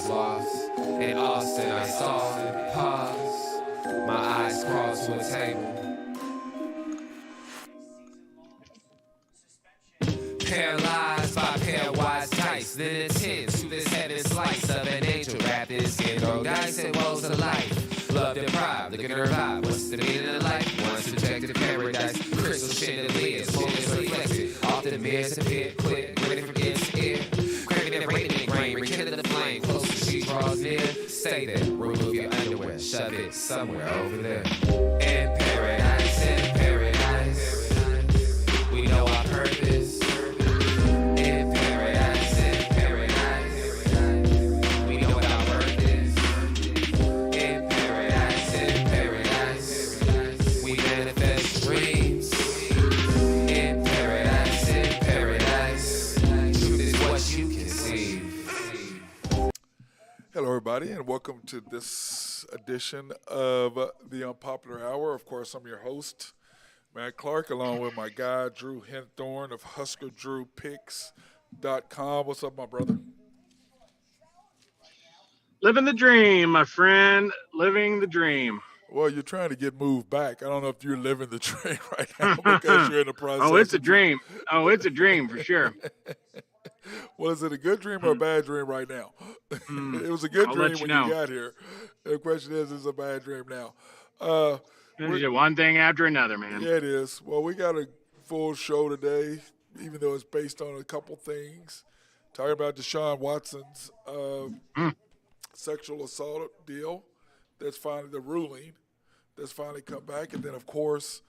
lost. In Austin, I saw pause. My eyes crawled to a table. Paralyzed by pairwise dice, then attends to this heaven slice of an angel wrapped in skin. Throw dice and woes of life. Love deprived, looking at her vibe. What's the meaning of life? One subjective paradise. Crystal chandeliers, moments reflected. Often mirrors appear, quick, grinning from ear to ear. Craving and rating in grain, rekindle the flame. Close as she draws near. Stay there, remove your underwear, shove it somewhere over there. In paradise, in paradise. We know our purpose. Hello, everybody, and welcome to this edition of the Unpopular Hour. Of course, I'm your host, Matt Clark, along with my guy, Drew Henthorn of HuskerDrewPicks.com. What's up, my brother? Living the dream, my friend. Living the dream. Well, you're trying to get moved back. I don't know if you're living the dream right now because you're in the process. Oh, it's a dream. Oh, it's a dream for sure. Well, is it a good dream or a bad dream right now? It was a good dream when you got here. The question is it a bad dream now? It's one thing after another, man. Yeah, it is. Well, we got a full show today, even though it's based on a couple things. Talking about Deshaun Watson's sexual assault deal. That's finally the ruling that's finally come back. And then, of course,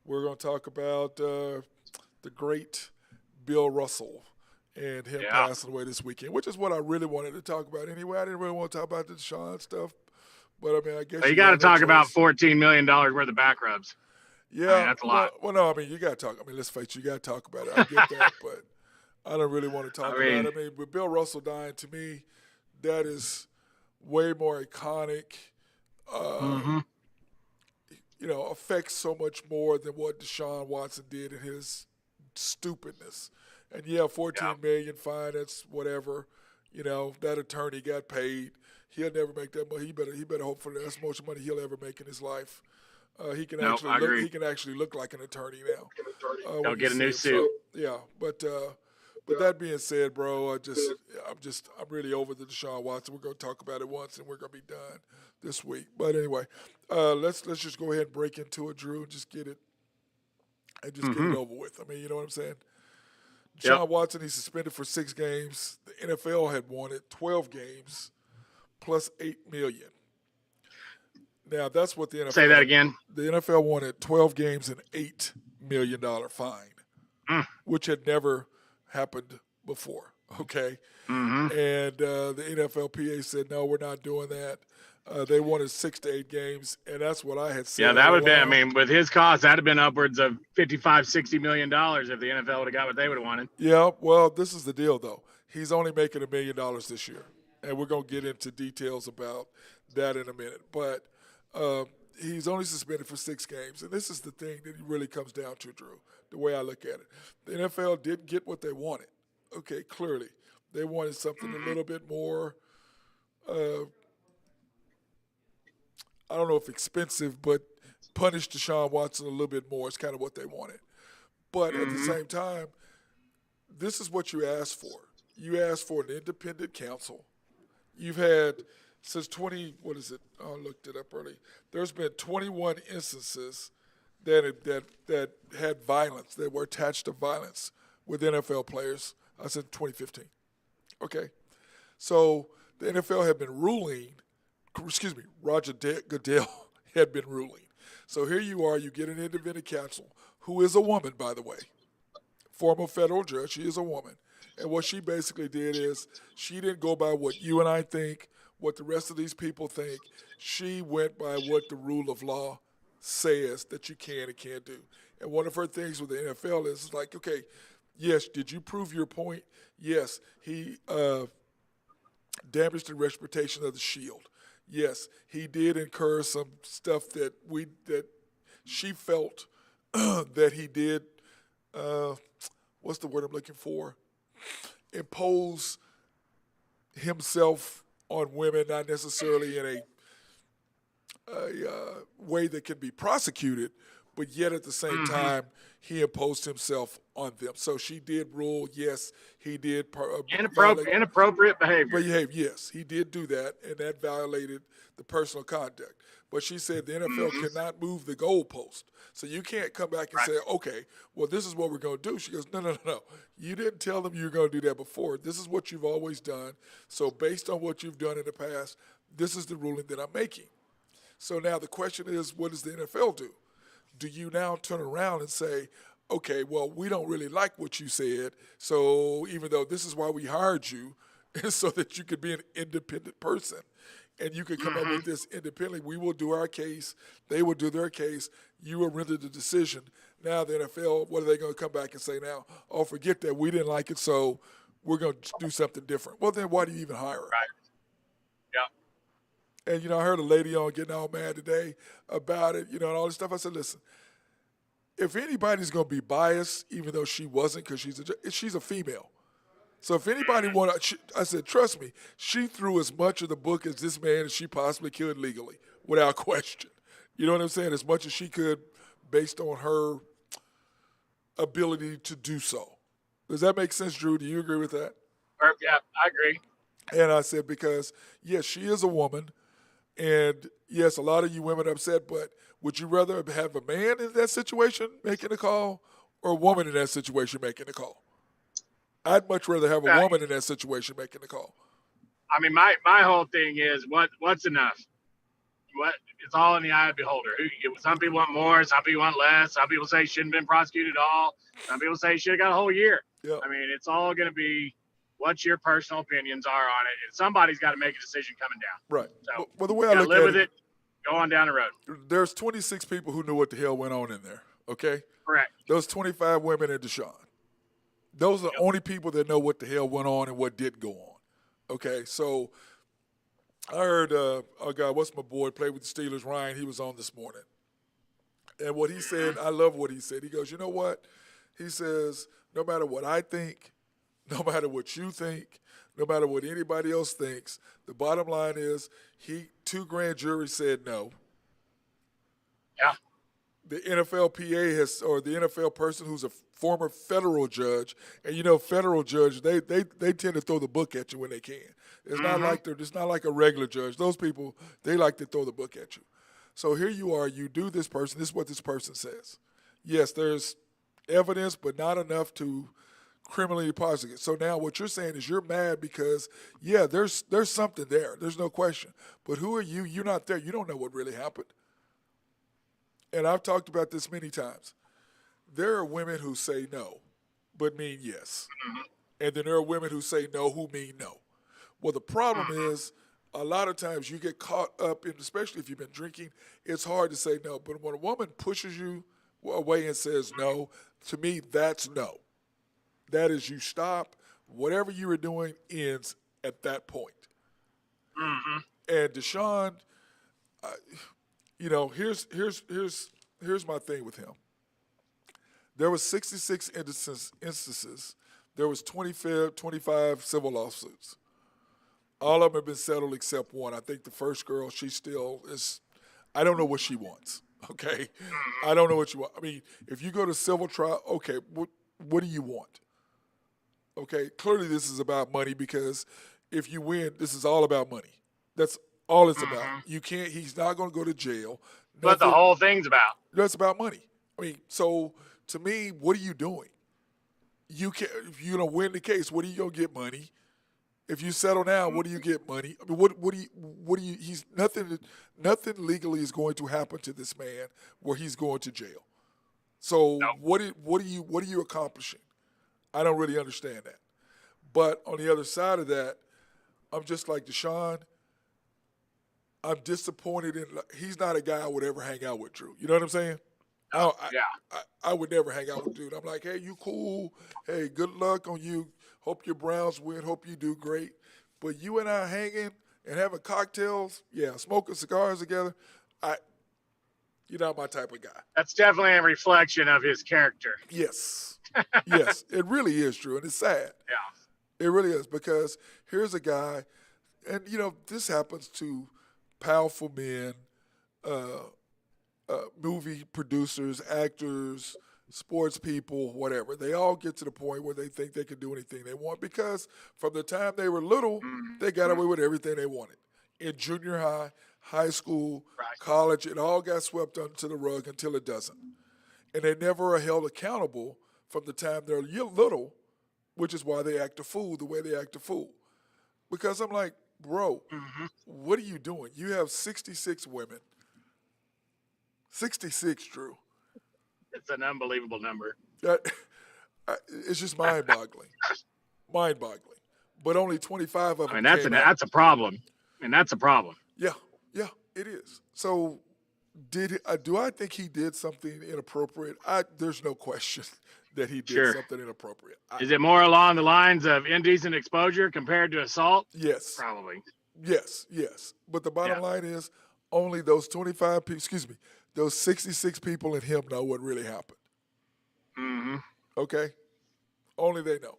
we're going to talk about the great Bill Russell and him passing away this weekend, which is what I really wanted to talk about anyway. I didn't really want to talk about the Deshaun stuff, but, I mean, I guess you got to talk about $14 million worth of back rubs. Yeah. I mean, that's a lot. Well, no, I mean, you got to talk. I mean, let's face it, you got to talk about it. I get that, but I don't really want to talk about it. I mean, with Bill Russell dying, to me, that is way more iconic. You know, affects so much more than what Deshaun Watson did in his stupidness. And yeah, $14 million fine, that's whatever. You know, that attorney got paid. He'll never make that money. He better hope for that's most money he'll ever make in his life. He can actually look like an attorney now. He'll get a new suit. So, but that being said, bro, I'm really over the Deshaun Watson. We're gonna talk about it once, and we're gonna be done this week. But anyway, let's just go ahead and break into it, Drew, and just get it get it over with. I mean, you know what I'm saying? Deshaun Watson, he's suspended for 6 games. The NFL had wanted 12 games plus $8 million. Now that's what the NFL say that again. The NFL wanted 12 games and $8 million fine, which had never happened before. Okay, and the NFLPA said no, we're not doing that. They wanted 6 to 8 games, and that's what I had said. Yeah, that would be. I mean, with his cost, that'd have been upwards of $55-60 million if the NFL would have got what they would have wanted. Yeah, well, this is the deal, though. He's only making $1 million this year, and we're gonna get into details about that in a minute. But he's only suspended for 6 games, and this is the thing that it really comes down to, Drew. The way I look at it, the NFL did get what they wanted. Okay, clearly, they wanted something a little bit more. I don't know if expensive, but punish Deshaun Watson a little bit more is kind of what they wanted. But at the same time, this is what you asked for. You asked for an independent counsel. You've had since I looked it up early. There's been 21 instances that had violence, that were attached to violence with NFL players since 2015. Okay, so the NFL had been ruling. Roger Goodell had been ruling. So here you are, you get an independent counsel, who is a woman, by the way, former federal judge. She is a woman. And what she basically did is she didn't go by what you and I think, what the rest of these people think. She went by what the rule of law says that you can and can't do. And one of her things with the NFL is like, okay, yes, did you prove your point? Yes, he damaged the reputation of the Shield. Yes, he did incur some stuff that she felt that he did. What's the word I'm looking for? Impose himself on women, not necessarily in a way that can be prosecuted, but yet at the same time, he imposed himself on them. So she did rule, yes, he did violate. Inappropriate behavior. Yes, he did do that, and that violated the personal conduct. But she said the NFL cannot move the goalpost. So you can't come back and say, okay, well, this is what we're going to do. She goes, no. You didn't tell them you were going to do that before. This is what you've always done. So based on what you've done in the past, this is the ruling that I'm making. So now the question is, what does the NFL do? Do you now turn around and say, okay, well, we don't really like what you said, so even though this is why we hired you, so that you could be an independent person and you could come up with this independently, we will do our case, they will do their case, you will render the decision. Now the NFL, what are they going to come back and say now? Oh, forget that, we didn't like it, so we're going to do something different. Well, then why do you even hire her? Right. Yeah. And, I heard a lady on getting all mad today about it, and all this stuff. I said, listen, if anybody's going to be biased, even though she wasn't because she's a female. So if anybody I said, trust me, she threw as much of the book as this man as she possibly could legally, without question. You know what I'm saying? As much as she could based on her ability to do so. Does that make sense, Drew? Do you agree with that? Yeah, I agree. And I said, because, yes, she is a woman. And, yes, a lot of you women are upset, but would you rather have a man in that situation making the call or a woman in that situation making the call? I'd much rather have a woman in that situation making the call. I mean, my whole thing is what's enough? It's all in the eye of the beholder. Some people want more, some people want less. Some people say shouldn't have been prosecuted at all. Some people say should have got a whole year. Yeah. I mean, it's all going to be what your personal opinions are on it. And somebody's got to make a decision coming down. Right. So, well, the way I look live at with it, go on down the road. There's 26 people who knew what the hell went on in there, okay? Correct. Those 25 women and Deshaun. Those are the only people that know what the hell went on and what didn't go on, okay? So I heard a guy, what's my boy, played with the Steelers, Ryan, he was on this morning. And what he said, I love what he said. He goes, you know what? He says, no matter what I think, no matter what you think, no matter what anybody else thinks, the bottom line is two grand juries said no. Yeah. The NFLPA or the NFL person who's a former federal judge, and federal judge, they tend to throw the book at you when they can. It's not like a regular judge. Those people, they like to throw the book at you. So here you are, you do this person, this is what this person says. Yes, there's evidence, but not enough to criminally prosecute. So now what you're saying is you're mad because, yeah, there's something there. There's no question. But who are you? You're not there. You don't know what really happened. And I've talked about this many times. There are women who say no, but mean yes. And then there are women who say no, who mean no. Well, the problem is a lot of times you get caught up in, especially if you've been drinking, it's hard to say no. But when a woman pushes you away and says no, to me, that's no. That is, you stop. Whatever you were doing ends at that point. And Deshaun, here's my thing with him. There was 66 instances. There was 25 civil lawsuits. All of them have been settled except one. I think the first girl, she still is. I don't know what she wants. Okay, I don't know what you want. I mean, if you go to civil trial, okay, what do you want? Okay, clearly this is about money because if you win, this is all about money. That's all it's about. You can't. He's not going to go to jail. What the whole thing's about. That's about money. I mean, so to me, what are you doing? You can, if you don't win the case, what are you going to get? Money. If you settle down, what do you get? Money. I mean, what do you? He's nothing. Nothing legally is going to happen to this man where he's going to jail. So what are you accomplishing? I don't really understand that. But on the other side of that, I'm just like Deshaun. I'm disappointed in. He's not a guy I would ever hang out with, Drew. You know what I'm saying? I would never hang out with dude. I'm like, hey, you cool? Hey, good luck on you. Hope your Browns win. Hope you do great. But you and I hanging and having cocktails, smoking cigars together, you're not my type of guy. That's definitely a reflection of his character. Yes. Yes, it really is, Drew, and it's sad. Yeah. It really is because here's a guy, And this happens to powerful men, uh, movie producers, actors, sports people, whatever. They all get to the point where they think they can do anything they want because from the time they were little, they got away with everything they wanted. In junior high, high school, Right. college, it all got swept under the rug until it doesn't. And they never are held accountable from the time they're little, which is why they act a fool the way they act a fool. Because I'm like, bro, what are you doing? You have 66 women. 66, Drew. It's an unbelievable number. That, it's just mind-boggling. Mind-boggling. But only 25 of them I mean, came out. that's a problem. And that's a problem. Yeah, it is. So do I think he did something inappropriate? There's no question that he did Sure. something inappropriate. Is it more along the lines of indecent exposure compared to assault? Yes. Probably. Yes. But the bottom line is only those 25 people, those 66 people and him know what really happened. Mm-hmm. Okay? Only they know.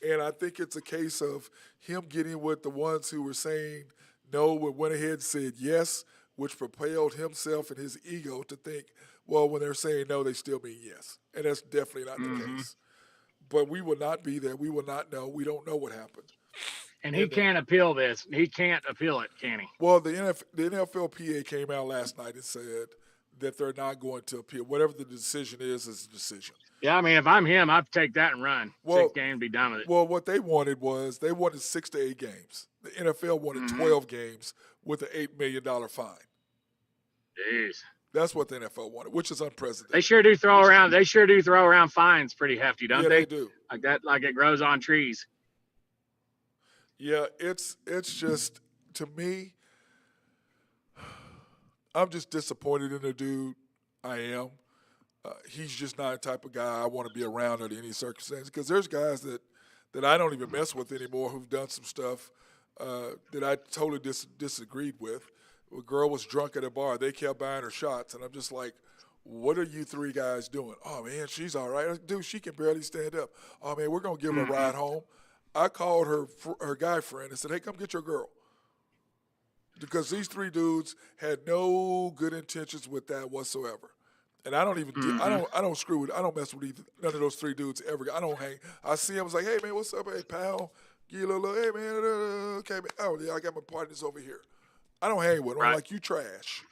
And I think it's a case of him getting with the ones who were saying no, but went ahead and said yes, which propelled himself and his ego to think, well, when they're saying no, they still mean yes. And that's definitely not the case. But we will not be there. We will not know. We don't know what happened. And he can't appeal this. He can't appeal it, can he? Well, the NFLPA came out last night and said that they're not going to appeal. Whatever the decision is the decision. Yeah, I mean, if I'm him, I'd take that and run. Well, 6 games, be done with it. Well, what they wanted 6 to 8 games. The NFL wanted 12 games with an $8 million fine. Jeez. That's what the NFL wanted, which is unprecedented. They sure do throw around fines pretty hefty, don't they? They do. Like that, like it grows on trees. Yeah, it's just, to me, I'm just disappointed in the dude. I am. He's just not the type of guy I want to be around under any circumstance. Because there's guys that I don't even mess with anymore who've done some stuff that I totally disagreed with. A girl was drunk at a bar. They kept buying her shots. And I'm just like, what are you three guys doing? Oh, man, she's all right. Dude, she can barely stand up. Oh, man, we're going to give her a ride home. I called her guy friend and said, hey, come get your girl. Because these three dudes had no good intentions with that whatsoever. And I don't even I don't screw with, I don't mess with none of those three dudes ever. I don't hang. I see him, I was like, hey man, what's up, hey pal? Give you a little, hey man, okay, man. Oh yeah, I got my partners over here. I don't hang with them. I'm like, you trash.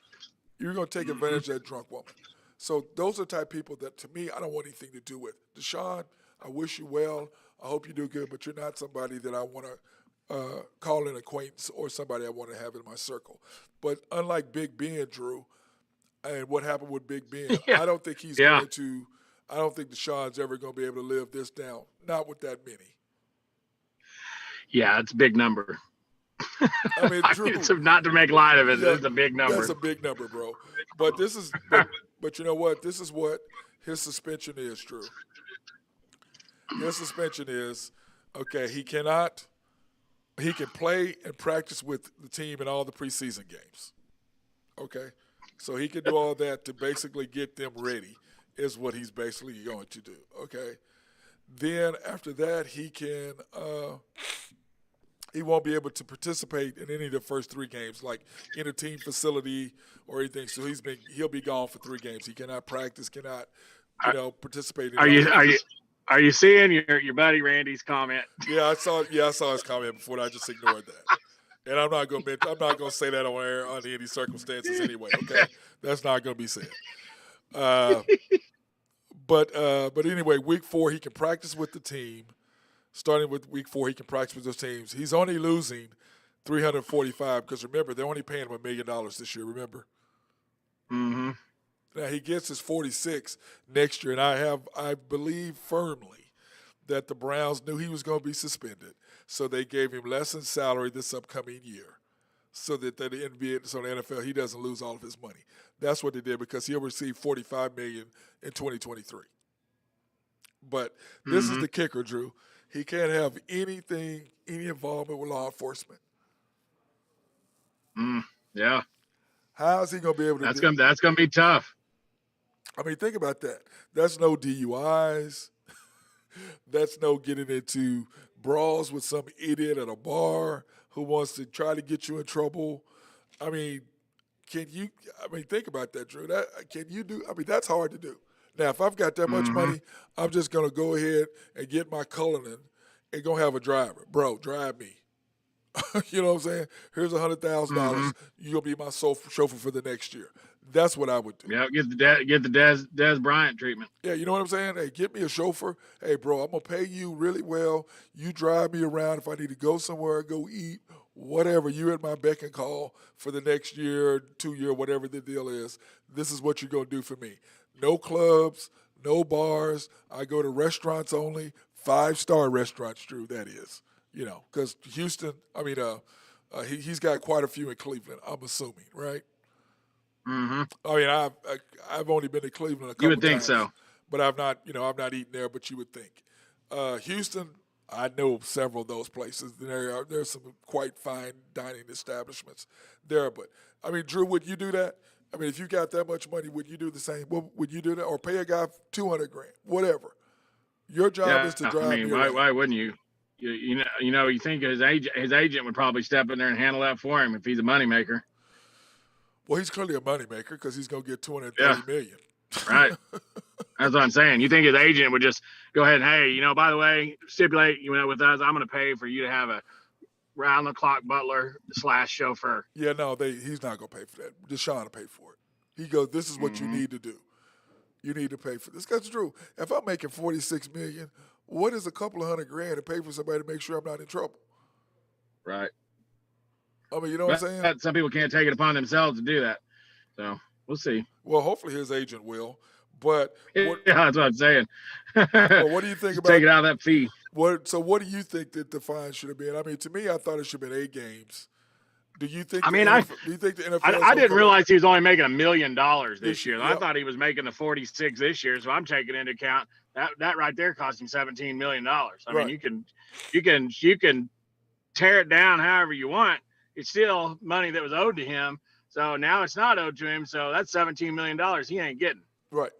You're gonna take advantage of that drunk woman. So those are the type of people that to me I don't want anything to do with. Deshaun, I wish you well. I hope you do good, but you're not somebody that I want to call an acquaintance or somebody I want to have in my circle. But unlike Big Ben, Drew, and what happened with Big Ben, I don't think he's going to. I don't think Deshaun's ever going to be able to live this down. Not with that many. Yeah, it's a big number. I mean, Drew, it's not to make light of it. It's a big number. That's a big number, bro. But this is. But you know what? This is what his suspension is, Drew. His suspension is okay. He can play and practice with the team in all the preseason games. Okay. So he can do all that to basically get them ready is what he's basically going to do, okay? Then after that, he won't be able to participate in any of the first 3 games, like in a team facility or anything. So he'll be gone for 3 games. He cannot practice, cannot participate in Are you seeing your buddy Randy's comment? Yeah, I saw his comment before, and I just ignored that. And I'm not gonna say that on air under any circumstances anyway. Okay, that's not gonna be said. But anyway, week 4 he can practice with the team. Starting with week 4, he can practice with those teams. He's only losing $345 because remember they're only paying him $1 million this year. Remember. Mm-hmm. Now he gets his 46 next year, and I believe firmly that the Browns knew he was going to be suspended. So they gave him less in salary this upcoming year so that the NFL, he doesn't lose all of his money. That's what they did because he'll receive $45 million in 2023. But this is the kicker, Drew. He can't have any involvement with law enforcement. Yeah. How is he going to be able to That's going to be tough. I mean, think about that. That's no DUIs. That's no getting into brawls with some idiot at a bar. who wants to try to get you in trouble. I mean, think about that, Drew. Can you do? I mean, that's hard to do. Now, if I've got that much Mm-hmm. money, I'm just gonna go ahead and get my Cullinan and go have a driver, bro. Drive me. You know what I'm saying? Here's $100,000. Mm-hmm. You're gonna be my chauffeur for the next year. That's what I would do. Yeah, get the Des Bryant treatment. Yeah, you know what I'm saying? Hey, get me a chauffeur. Hey, bro, I'm gonna pay you really well. You drive me around if I need to go somewhere, go eat, whatever. You're at my beck and call for the next year, 2 year, whatever the deal is. This is what you're gonna do for me. No clubs, no bars. I go to restaurants only, 5-star restaurants, Drew. That is, because Houston. He's got quite a few in Cleveland. I'm assuming, right? Mm-hmm. I mean, I've only been to Cleveland a couple You would think times, so. but I've not eaten there. But you would think, Houston, I know several of those places. There's some quite fine dining establishments there. But I mean, Drew, would you do that? I mean, if you got that much money, would you do the same? Would you do that, or pay a guy $200,000, whatever? Your job is to drive. I mean, why wouldn't you? You think his agent would probably step in there and handle that for him if he's a moneymaker. Well, he's clearly a moneymaker because he's going to get $230 million. Right. That's what I'm saying. You think his agent would just go ahead and, hey, by the way, stipulate, with us, I'm going to pay for you to have a round-the-clock butler / chauffeur. Yeah, no, he's not going to pay for that. Deshaun will pay for it. He goes, this is what you need to do. You need to pay for this. That's true. If I'm making $46 million, what is a couple of $100,000 to pay for somebody to make sure I'm not in trouble? Right. I mean, you know what I'm saying? Some people can't take it upon themselves to do that. So we'll see. Well, hopefully his agent will. But that's what I'm saying. Well, what do you think about take it out of that fee? What do you think that the fine should have been? I mean, to me, I thought it should have been 8 games. Do you think? Do you think the NFL? I didn't realize he was only making $1 million this year. Yep. I thought he was making the 46 this year. So I'm taking into account that right there cost him $17 million. I mean, you can tear it down however you want. It's still money that was owed to him. So now it's not owed to him. So that's $17 million he ain't getting. Right.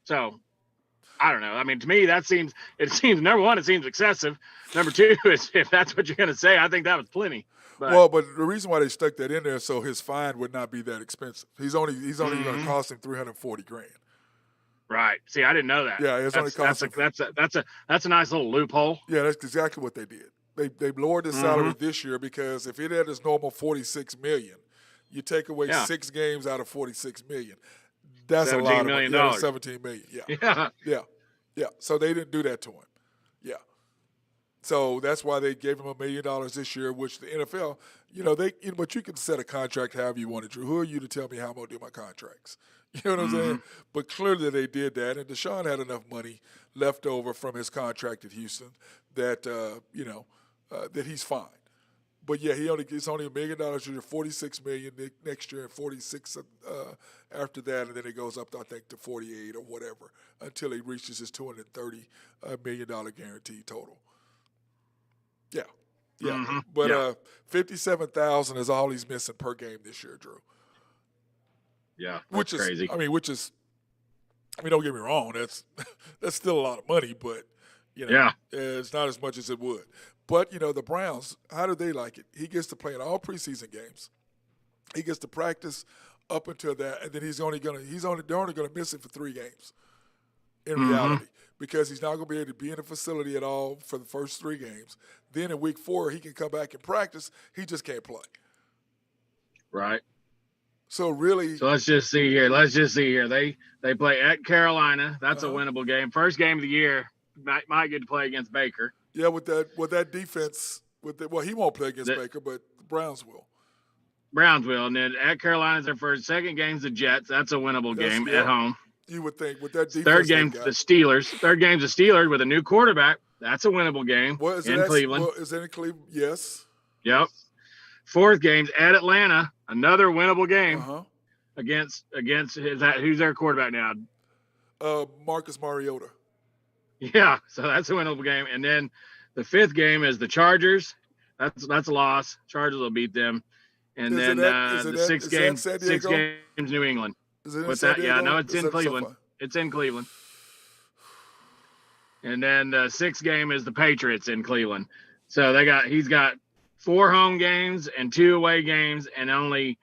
So I don't know. I mean, to me, it seems number one, it seems excessive. Number two is if that's what you're going to say, I think that was plenty. But the reason why they stuck that in there so his fine would not be that expensive. He's only going to cost him $340,000. Right. See, I didn't know that. Yeah, it's only cost him. That's a nice little loophole. Yeah, that's exactly what they did. They lowered his salary this year because if it had his normal $46 million, you take away 6 games out of $46 million. That's a lot of money. Yeah, $17 million. Yeah. So they didn't do that to him. Yeah. So that's why they gave him $1 million this year, which the NFL, but you can set a contract however you want to, Drew. Who are you to tell me how I'm going to do my contracts? You know what I'm saying? But clearly they did that, and Deshaun had enough money left over from his contract at Houston that, that he's fine. But yeah, it's only $1 million this year, $46 million next year, and 46 after that, and then it goes up, I think, to 48 or whatever until he reaches his $230 million guarantee total. Yeah. But 57,000 is all he's missing per game this year, Drew. Yeah, which is crazy. don't get me wrong, that's still a lot of money, but it's not as much as it would. But the Browns, how do they like it? He gets to play in all preseason games. He gets to practice up until that, and then they're only gonna miss him for 3 games. In reality, because he's not going to be able to be in the facility at all for the first 3 games. Then in week 4, he can come back and practice. He just can't play. Right. So really. So let's just see here. They play at Carolina. That's a winnable game. First game of the year. Might get to play against Baker. Yeah, with that defense. He won't play against Baker, but the Browns will. And then at Carolina's their first. Second game's the Jets. That's a winnable game at home. You would think with that defense. Third game's the Steelers with a new quarterback. That's a winnable game in Cleveland. Is it in Cleveland? Yes. Yep. Fourth game's at Atlanta. Another winnable game against who's their quarterback now? Marcus Mariota. Yeah, so that's a winnable game. And then the fifth game is the Chargers. That's a loss. Chargers will beat them. And then the sixth game's New England. What's that? Yeah, no, it's in Cleveland. It's in Cleveland. And then the 6th game is the Patriots in Cleveland. So he's got 4 home games and 2 away games, and only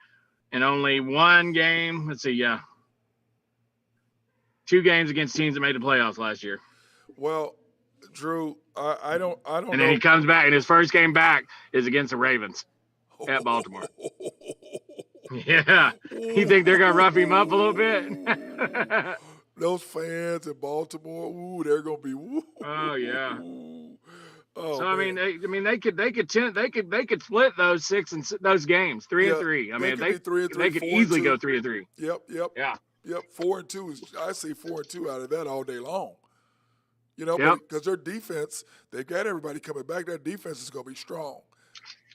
one game. Let's see, yeah, 2 games against teams that made the playoffs last year. Well, Drew, I don't And know. then he comes back, and his first game back is against the Ravens at Baltimore. Yeah, you think they're gonna rough him up a little bit? Those fans in Baltimore, ooh, they're gonna be. Ooh, oh yeah. Oh, so man. they could split those those games 3 and 3. I mean, they could be 3 and 3. They could easily go 3 and 3. Yep. Yeah. 4 and 2 is. I see 4 and 2 out of that all day long. You know, Yep. because their defense, they've got everybody coming back. Their defense is gonna be strong.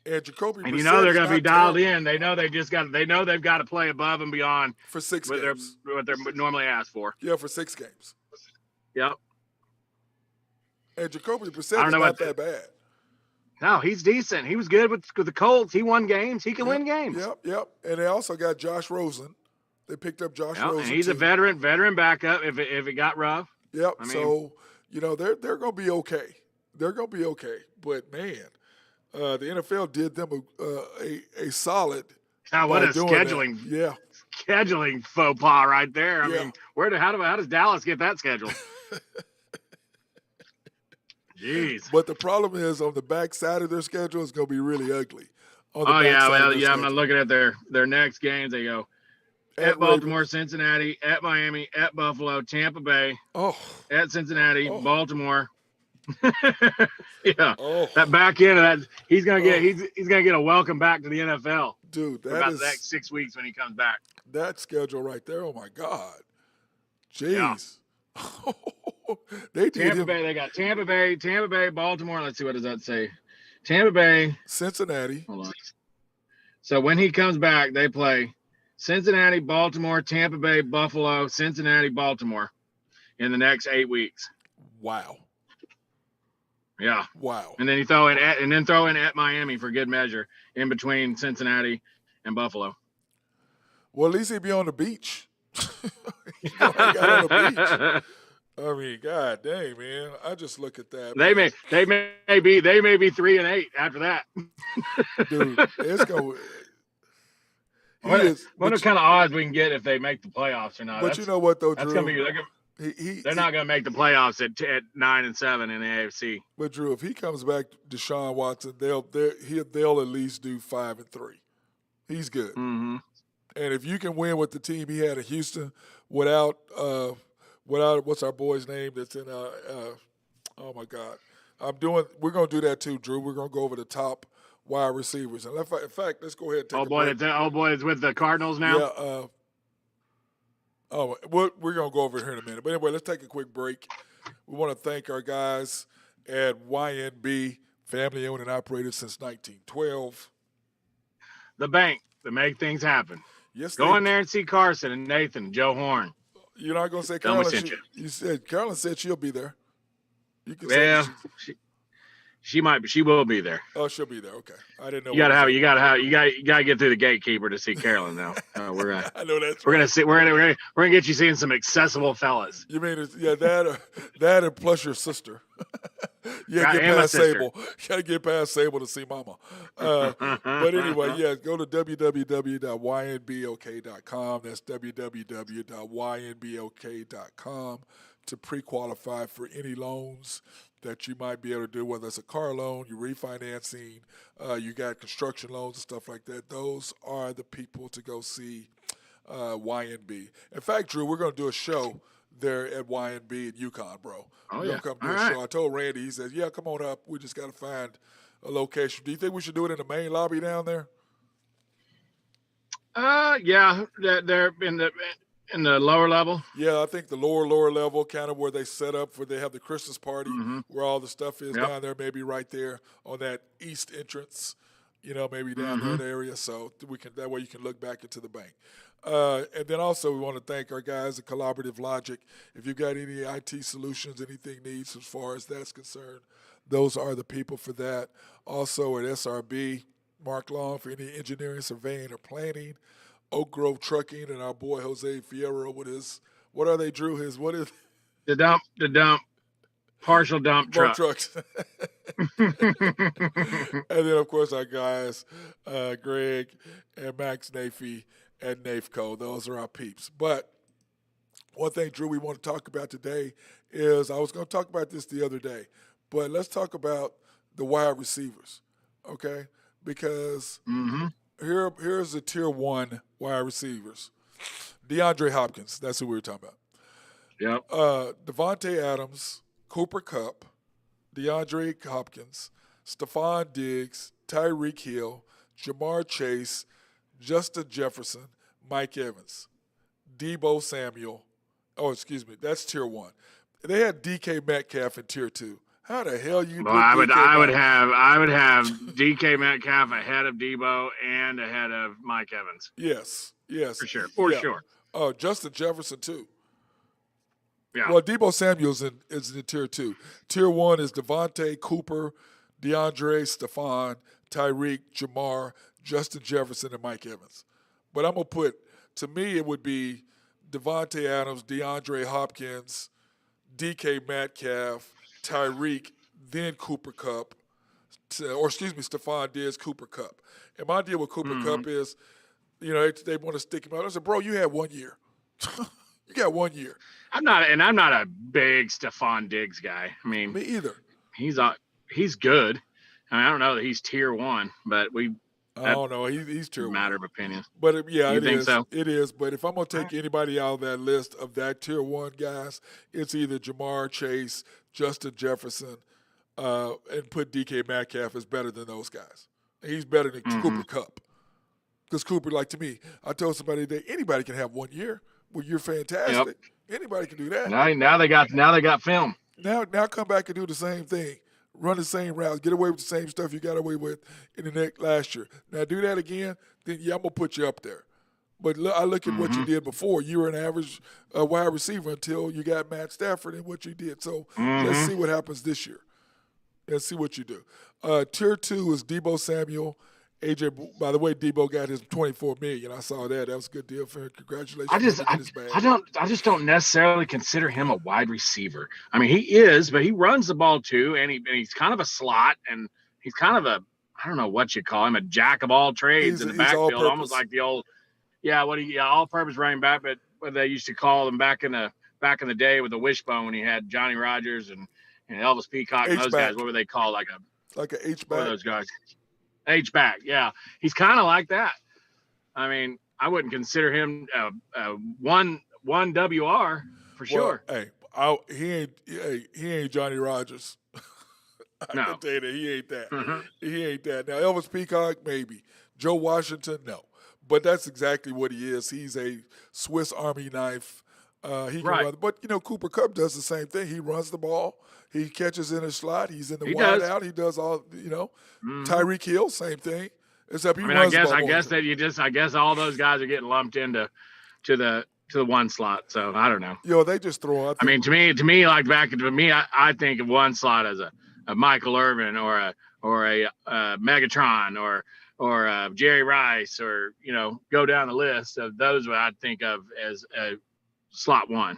And Jacoby, and you know they're going to be dialed in. They know they've got to play above and beyond for 6 games. What they're normally asked for. Yeah, for 6 games. Yep. And Jacoby Brissett is not that bad. No, he's decent. He was good with the Colts. He won games. He can win games. Yep. And they also got Josh Rosen. They picked up Josh Rosen. And he's a veteran backup if it got rough. Yep. So, you know, they're going to be okay. They're going to be okay. But, man, the NFL did them a solid. Now, what a scheduling! That. Yeah, scheduling faux pas right there. I mean, how does Dallas get that schedule? Jeez. But the problem is on the back side of their schedule is going to be really ugly. I'm not looking at their next games. They go at Baltimore, Ravens. Cincinnati, at Miami, at Buffalo, Tampa Bay, at Cincinnati, Baltimore. Yeah, that back end of that, he's gonna get a welcome back to the NFL, dude. That is the next 6 weeks when he comes back. That schedule right there. Oh my God, jeez. Yeah. They got Tampa Bay, Baltimore. Let's see, what does that say? Tampa Bay, Cincinnati. Hold on. So when he comes back, they play Cincinnati, Baltimore, Tampa Bay, Buffalo, Cincinnati, Baltimore in the next 8 weeks. Wow. Yeah. Wow. And then throw in at Miami for good measure in between Cincinnati and Buffalo. Well, at least he'd be on the beach. On the beach. I mean, God dang, man! I just look at that. They may be 3 and 8 after that. Dude, it's going. What kind of odds we can get if they make the playoffs or not? But you know what though, Drew? That's gonna be. They're not going to make the playoffs at 9 and 7 in the AFC. But Drew, if he comes back, Deshaun Watson, they'll at least do 5 and 3. He's good. Mm-hmm. And if you can win with the team he had in Houston, without what's our boy's name that's in oh my God, we're going to do that too, Drew. We're going to go over the top wide receivers. And in fact, let's go ahead and take a break. Old boy is with the Cardinals now. Yeah. We're going to go over here in a minute. But anyway, let's take a quick break. We want to thank our guys at YNB, family owned and operated since 1912. The bank that make things happen. Yes, go in there and see Carson and Nathan and Joe Horn. You're not going to say Carolyn. You said Carolyn said she'll be there. You can say she will be there. Oh, she'll be there. Okay, I didn't know. You gotta get through the gatekeeper to see Carolyn now. I know that's. We're gonna get you seeing some accessible fellas. You mean that and plus your sister. Get past Sable. You gotta get past Sable to see Mama. But anyway, go to www.ynbok.com. That's www.ynbok.com to pre-qualify for any loans that you might be able to do, whether it's a car loan, you're refinancing, you got construction loans and stuff like that. Those are the people to go see YNB. In fact, Drew, we're going to do a show there at YNB in Yukon, bro. We're going to come do a show. I told Randy, he says, yeah, come on up. We just got to find a location. Do you think we should do it in the main lobby down there? Yeah, they're in the lower level? Yeah, I think the lower level, kind of where they set up for they have the Christmas party, where all the stuff is down there, maybe right there on that east entrance, maybe down there in the area. So that way you can look back into the bank. And then also we want to thank our guys at Collaborative Logic. If you've got any IT solutions, anything needs as far as that's concerned, those are the people for that. Also at SRB, Mark Long for any engineering, surveying, or planning. Oak Grove Trucking and our boy Jose Fierro with his, what are they, Drew? What is the dump, partial dump trucks. And then, of course, our guys, Greg and Max Nafee and Nafco. Those are our peeps. But one thing, Drew, we want to talk about today is I was going to talk about this the other day, but let's talk about the wide receivers, okay? Because here's the tier one wide receivers. DeAndre Hopkins, that's who we were talking about. Yep. Devontae Adams, Cooper Kupp, DeAndre Hopkins, Stephon Diggs, Tyreek Hill, Jamar Chase, Justin Jefferson, Mike Evans, Debo Samuel. Oh, excuse me, that's tier one. They had DK Metcalf in tier two. How the hell you? Well, I would have DK Metcalf ahead of Debo and ahead of Mike Evans. Yes, For sure. Oh, Justin Jefferson too. Yeah. Well, Debo Samuel's is in tier two. Tier one is Devontae, Cooper, DeAndre, Stephon, Tyreek, Jamar, Justin Jefferson, and Mike Evans. But I'm gonna put, to me, it would be Devontae Adams, DeAndre Hopkins, DK Metcalf, Tyreek, then Cooper Kupp, Stephon Diggs, Cooper Kupp. And my deal with Cooper Kupp is, they want to stick him out. I said, bro, you had 1 year. You got 1 year. I'm not a big Stephon Diggs guy. I mean, Me either. He's good. I mean, I don't know that he's tier one, but I don't know. He's tier one. Matter of opinion. But it think is. So? It is. But if I'm gonna take anybody out of that list of that tier one guys, it's either Jamar Chase, Justin Jefferson, and put DK Metcalf as better than those guys. He's better than Cooper Kupp. Because Cooper, like to me, I told somebody that anybody can have 1 year. Well, you're fantastic. Yep. Anybody can do that. Now they got film. Now come back and do the same thing. Run the same routes. Get away with the same stuff you got away with in the last year. Now do that again, then I'm going to put you up there. But I look at what you did before. You were an average wide receiver until you got Matt Stafford and what you did. So let's see what happens this year. Let's see what you do. Tier two is Debo Samuel. AJ, by the way, Debo got his $24 million. I saw that. That was a good deal for him. Congratulations. I just don't necessarily consider him a wide receiver. I mean, he is, but he runs the ball too, and he's kind of a slot, and he's kind of I don't know what you call him, a jack of all trades in the backfield, almost like the old, all-purpose running back. But what they used to call him back in the day with the wishbone when he had Johnny Rodgers and Elvis Peacock and those guys. What were they called? Like a H-back. What were those guys? H-back, yeah. He's kind of like that. I mean, I wouldn't consider him one WR for sure. Hey, he ain't Johnny Rodgers. I can tell you that he ain't that. He ain't that. Now, Elvis Peacock, maybe. Joe Washington, no. But that's exactly what he is. He's a Swiss Army knife. He can run. But, Cooper Kupp does the same thing. He runs the ball. He catches in a slot. He's in the wide out. He does all, Tyreek Hill, same thing. Except he runs the ball. I guess all those guys are getting lumped into the one slot. So I don't know. They just throw out. I mean, to me, like I think of one slot as a Michael Irvin or a Megatron or a Jerry Rice or go down the list of those. What I'd think of as a slot one.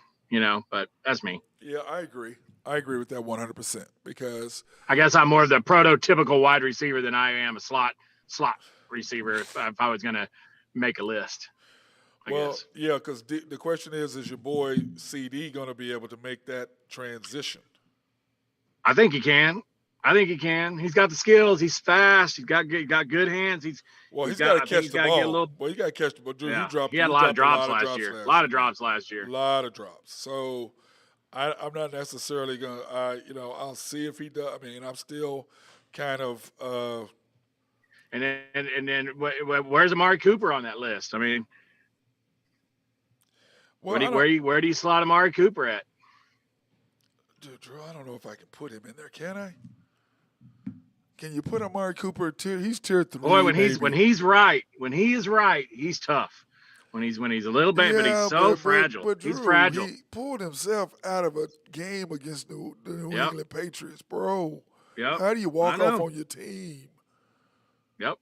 But that's me. Yeah, I agree. I agree with that 100% because I guess I'm more of the prototypical wide receiver than I am a slot receiver if I was going to make a list. I guess. Yeah, because the question is your boy CD going to be able to make that transition? I think he can. He's got the skills. He's fast. He's got good hands. He's got to catch the ball. He got to catch the ball. Drew, he had a lot of drops last year. A lot of drops last year. A lot of drops. So I'm not necessarily going to, I'll see if he does. I mean, I'm still kind of. And then where's Amari Cooper on that list? I mean, where do you slot Amari Cooper at? Dude, Drew, I don't know if I can put him in there. Can I? Can you put Amari Cooper he's tier 3? Boy, when he is right, he's tough. When he's a little bit, but he's so fragile. But Drew, he's fragile. He pulled himself out of a game against the New England Patriots, bro. Yep. How do you walk off on your team? Yep.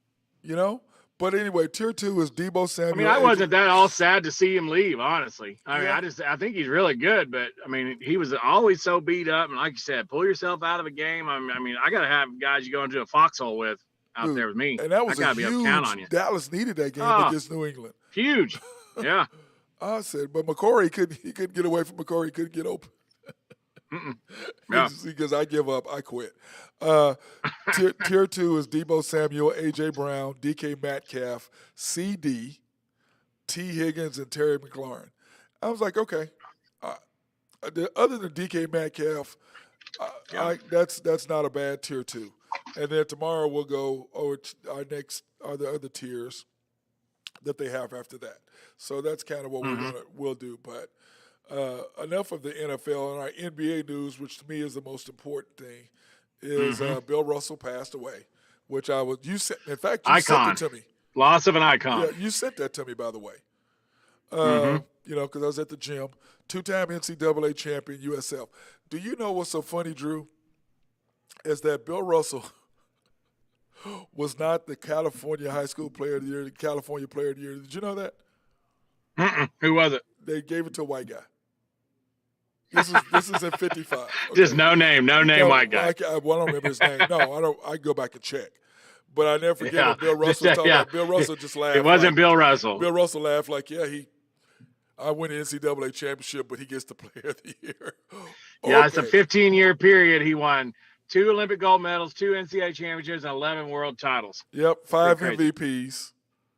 But anyway, tier 2 is Debo Samuel. I mean, I AJ. wasn't that all sad to see him leave, honestly. I mean, Yeah. I think he's really good, but I mean, he was always so beat up. And like you said, pull yourself out of a game. I mean, I got to have guys you go into a foxhole with out Dude, there with me. and that I was got a to be able to count on huge you. Dallas needed that game Oh, against New England. huge. Yeah. I said, but McCory couldn't get away from McCory. He couldn't get open. Yeah. Because I give up. I quit. Tier 2 is Debo Samuel, A.J. Brown, D.K. Metcalf, C.D., T. Higgins, and Terry McLaurin. I was like, okay. Other than D.K. Metcalf, that's not a bad tier 2. And then tomorrow we'll go over the other tiers that they have after that. So that's kind of what we'll do. But enough of the NFL and our NBA news, which to me is the most important thing, is Bill Russell passed away, which you sent it to me. Loss of an icon. Yeah, you sent that to me, by the way. You know, because I was at the gym. 2-time NCAA champion, USF. Do you know what's so funny, Drew? Is that Bill Russell was not the California High School Player of the Year, the California Player of the Year. Did you know that? Who was it? They gave it to a white guy. This is in 55. Okay? Just no name white guy. I don't remember his name. No, I go back and check. But I never forget when Bill Russell talked about. Bill Russell just laughed. It wasn't Bill Russell. Bill Russell laughed like, I win the NCAA championship, but he gets the Player of the Year. Yeah, it's a 15-year period. He won 2 Olympic gold medals, 2 NCAA championships, and 11 world titles. Yep, 5 MVPs.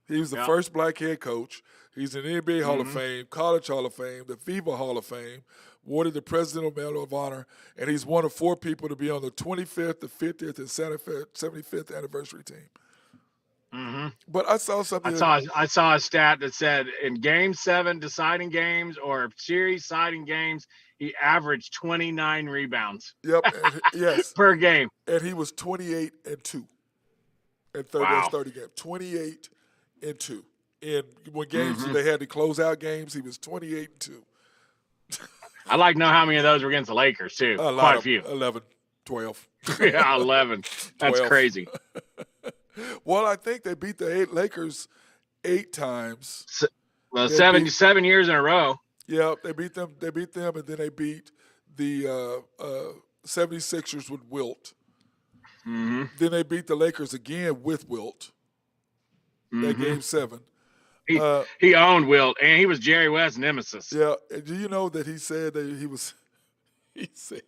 He was the first black head coach. He's in the NBA Hall of Fame, College Hall of Fame, the FIBA Hall of Fame, awarded the Presidential Medal of Honor, and he's one of 4 people to be on the 25th, the 50th, and 75th anniversary team. But I saw something. I saw a stat that said in Game 7 deciding games or series deciding games, he averaged 29 rebounds. Yep. Yes. Per game. And he was 28-2 in 30 games. 28-2. And when games they had to close out games, he was 28-2. I'd like to know how many of those were against the Lakers too. Quite a few. 11, 12. Yeah, 11. That's 12. crazy. Well, I think they beat the Lakers 8 times. Well, 7 years in a row. Yeah, they beat them, and then they beat the 76ers with Wilt. Then they beat the Lakers again with Wilt. That Game 7. He owned Wilt, and he was Jerry West's nemesis. Yeah, and do you know that he said that he said,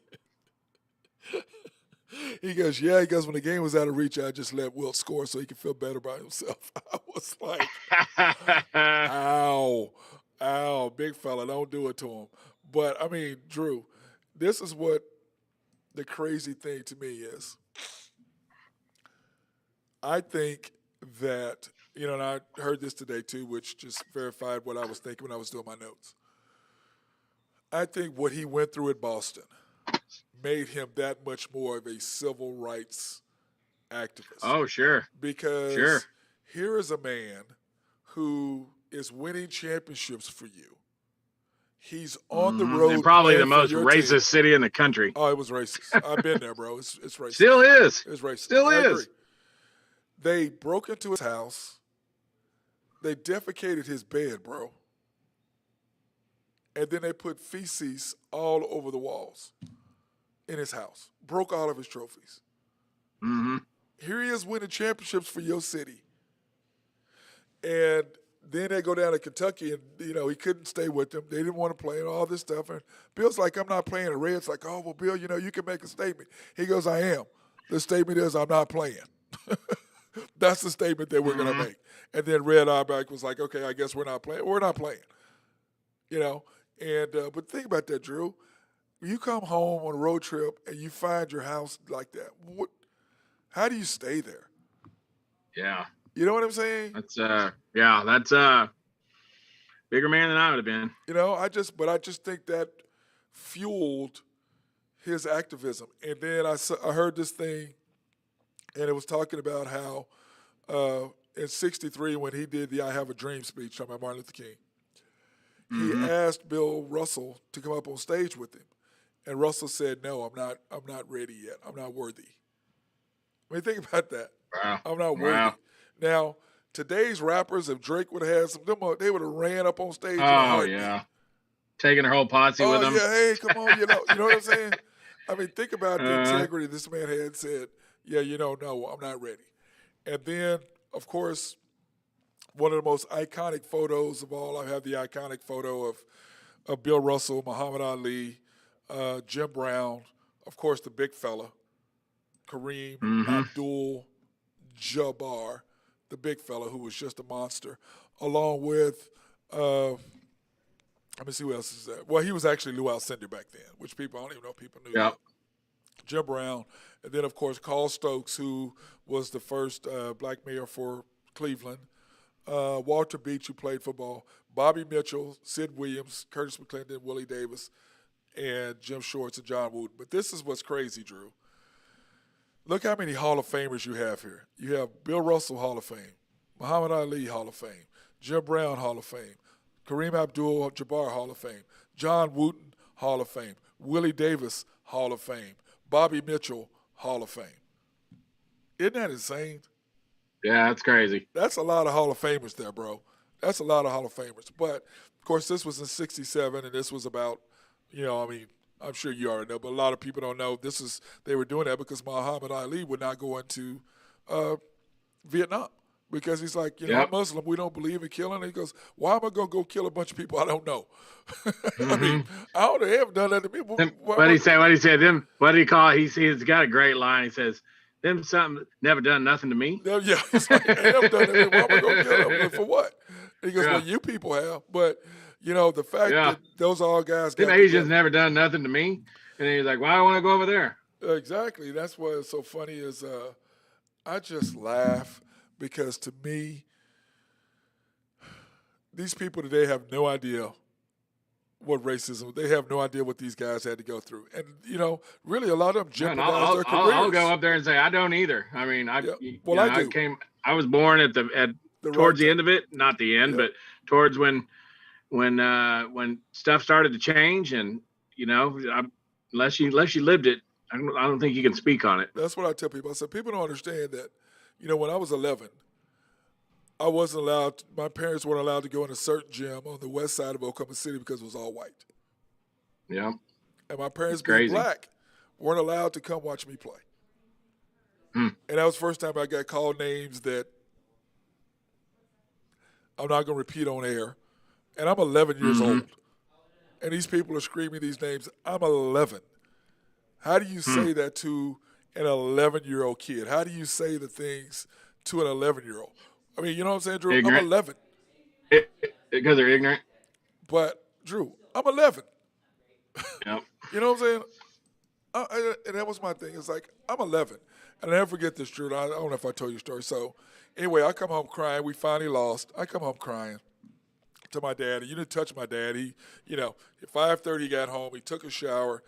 he goes, when the game was out of reach, I just let Wilt score so he could feel better about himself. I was like, ow, big fella, don't do it to him. But, I mean, Drew, this is what the crazy thing to me is. I think that, and I heard this today too, which just verified what I was thinking when I was doing my notes. I think what he went through at Boston made him that much more of a civil rights activist. Oh, sure. Because here is a man who is winning championships for you. He's on the road. And probably the most racist city in the country. Oh, it was racist. I've been there, bro. It's racist. Still is. It's racist. Still I is. agree. They broke into his house. They defecated his bed, bro. And then they put feces all over the walls in his house. Broke all of his trophies. Here he is winning championships for your city. And then they go down to Kentucky and, he couldn't stay with them. They didn't want to play and all this stuff. And Bill's like, I'm not playing. And Red's like, oh, well, Bill, you can make a statement. He goes, I am. The statement is I'm not playing. That's the statement that we're going to make. And then Red Auerbach was like, okay, I guess we're not playing. We're not playing. And but think about that, Drew. When you come home on a road trip and you find your house like that, how do you stay there? Yeah. You know what I'm saying? That's bigger man than I would have been. I just think that fueled his activism. And then I heard this thing, and it was talking about how in '63 when he did the "I Have a Dream" speech talking about Martin Luther King, he asked Bill Russell to come up on stage with him, and Russell said, "No, I'm not ready yet. I'm not worthy." I mean, think about that. Wow. I'm not worthy. Now, Today's rappers, if Drake would have had some, they would have ran up on stage in a Oh heartbeat. yeah, taking their whole posse with Oh them. yeah, hey, come on, you know what I'm saying? I mean, think about the Uh, integrity this man had and said, yeah, no, I'm not ready. And then, of course, one of the most iconic photos of all, I have the iconic photo of Bill Russell, Muhammad Ali, Jim Brown, of course, the big fella, Kareem Abdul-Jabbar, the big fella who was just a monster, along with, let me see who else is that. Well, he was actually Lou Alcindor back then, which I don't even know if people knew yeah. that. Jim Brown, and then, of course, Carl Stokes, who was the first black mayor for Cleveland, Walter Beach, who played football, Bobby Mitchell, Sid Williams, Curtis McClendon, Willie Davis, and Jim Shorts and John Wooten. But this is what's crazy, Drew. Look how many Hall of Famers you have here. You have Bill Russell, Hall of Fame, Muhammad Ali, Hall of Fame, Jim Brown, Hall of Fame, Kareem Abdul-Jabbar, Hall of Fame, John Wooten, Hall of Fame, Willie Davis, Hall of Fame, Bobby Mitchell, Hall of Fame. Isn't that insane? Yeah, that's crazy. That's a lot of Hall of Famers there, bro. That's a lot of Hall of Famers. But, of course, this was in 67, and this was about, I'm sure you already know, but a lot of people don't know. They were doing that because Muhammad Ali would not go into Vietnam because he's like, I'm Muslim. We don't believe in killing. And he goes, why am I going to go kill a bunch of people I don't know? I mean, I don't know. They haven't done that to me. What did he say? What did he say? What did he call it? He's got a great line. He says, them something never done nothing to me. Yeah, he's like, they haven't done that to me. Why am I going to kill them? For what? And he goes, well, you people have. But, the fact that those all guys got them Asians never done nothing to me. And he's like, why do I want to go over there? Exactly. That's what's so funny is I just laugh because to me, these people today have no idea what racism. They have no idea what these guys had to go through, and really a lot of them jeopardized their careers. I'll go up there and say I don't either. I mean, I do. I was born towards the end of it, not the end, but towards when stuff started to change, and unless you lived it, I don't think you can speak on it. That's what I tell people. I said people don't understand that. When I was 11. I wasn't allowed. My parents weren't allowed to go in a certain gym on the west side of Oklahoma City because it was all white. Yeah. And my parents, being black, weren't allowed to come watch me play. And that was the first time I got called names that I'm not going to repeat on air. And I'm 11 years old. And these people are screaming these names. I'm 11. How do you say that to an 11-year-old kid? How do you say the things to an 11-year-old? I mean, you know what I'm saying, Drew? Ignorant. I'm 11. Because they're ignorant. But, Drew, I'm 11. Yep. You know what I'm saying? And that was my thing. It's like, I'm 11. And I never forget this, Drew. I don't know if I told you a story. So, anyway, I come home crying. We finally lost. I come home crying to my dad. And you didn't touch my dad. He, at 5:30 he got home. He took a shower.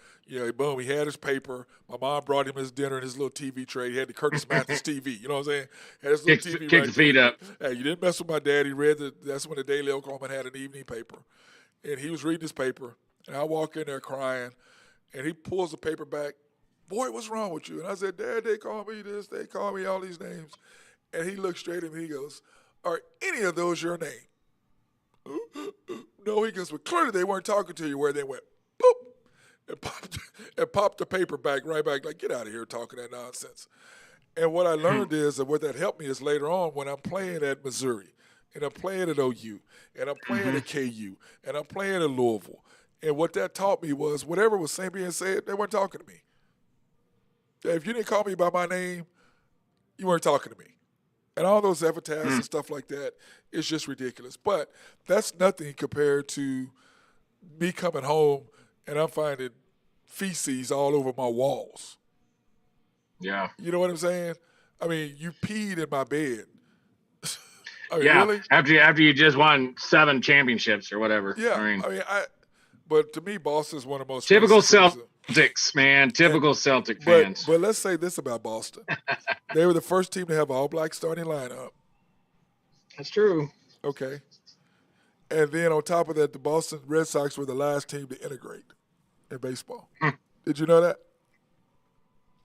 Boom, he had his paper. My mom brought him his dinner and his little TV tray. He had the Curtis Matthews TV. You know what I'm saying? Had his little TV kicked his feet up. Hey, you didn't mess with my dad. He read that's when the Daily Oklahoman had an evening paper. And he was reading his paper. And I walk in there crying. And he pulls the paper back. Boy, what's wrong with you? And I said, Dad, they call me this. They call me all these names. And he looked straight at me. He goes, are any of those your name? No, he goes, well, clearly they weren't talking to you where they went. Boop. And popped the paper back, right back, like, get out of here talking that nonsense. And what I learned is, and what that helped me is later on when I'm playing at Missouri, and I'm playing at OU, and I'm playing at KU, and I'm playing at Louisville. And what that taught me was whatever was being said, they weren't talking to me. If you didn't call me by my name, you weren't talking to me. And all those epitaphs and stuff like that is just ridiculous. But that's nothing compared to me coming home and I'm finding feces all over my walls. Yeah. You know what I'm saying? I mean, you peed in my bed. I mean, yeah. Really? After you just won 7 championships or whatever. Yeah. But to me, Boston's one of the most typical Celtics, man. Typical Celtic fans. But let's say this about Boston. They were the first team to have an all-black starting lineup. That's true. Okay. And then on top of that, the Boston Red Sox were the last team to integrate in baseball. Did you know that?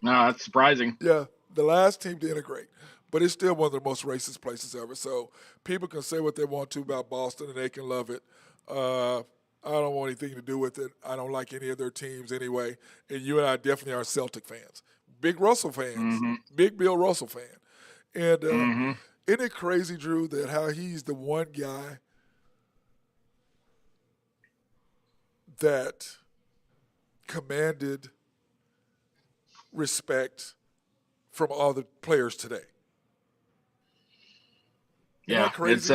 No, that's surprising. Yeah, the last team to integrate. but it's still one of the most racist places ever. So people can say what they want to about Boston, and they can love it. I don't want anything to do with it. I don't like any of their teams anyway. And you and I definitely are Celtic fans, big Russell fans, big Bill Russell fan. And isn't it crazy, Drew, that how he's the one guy that commanded respect from all the players today? Yeah, it's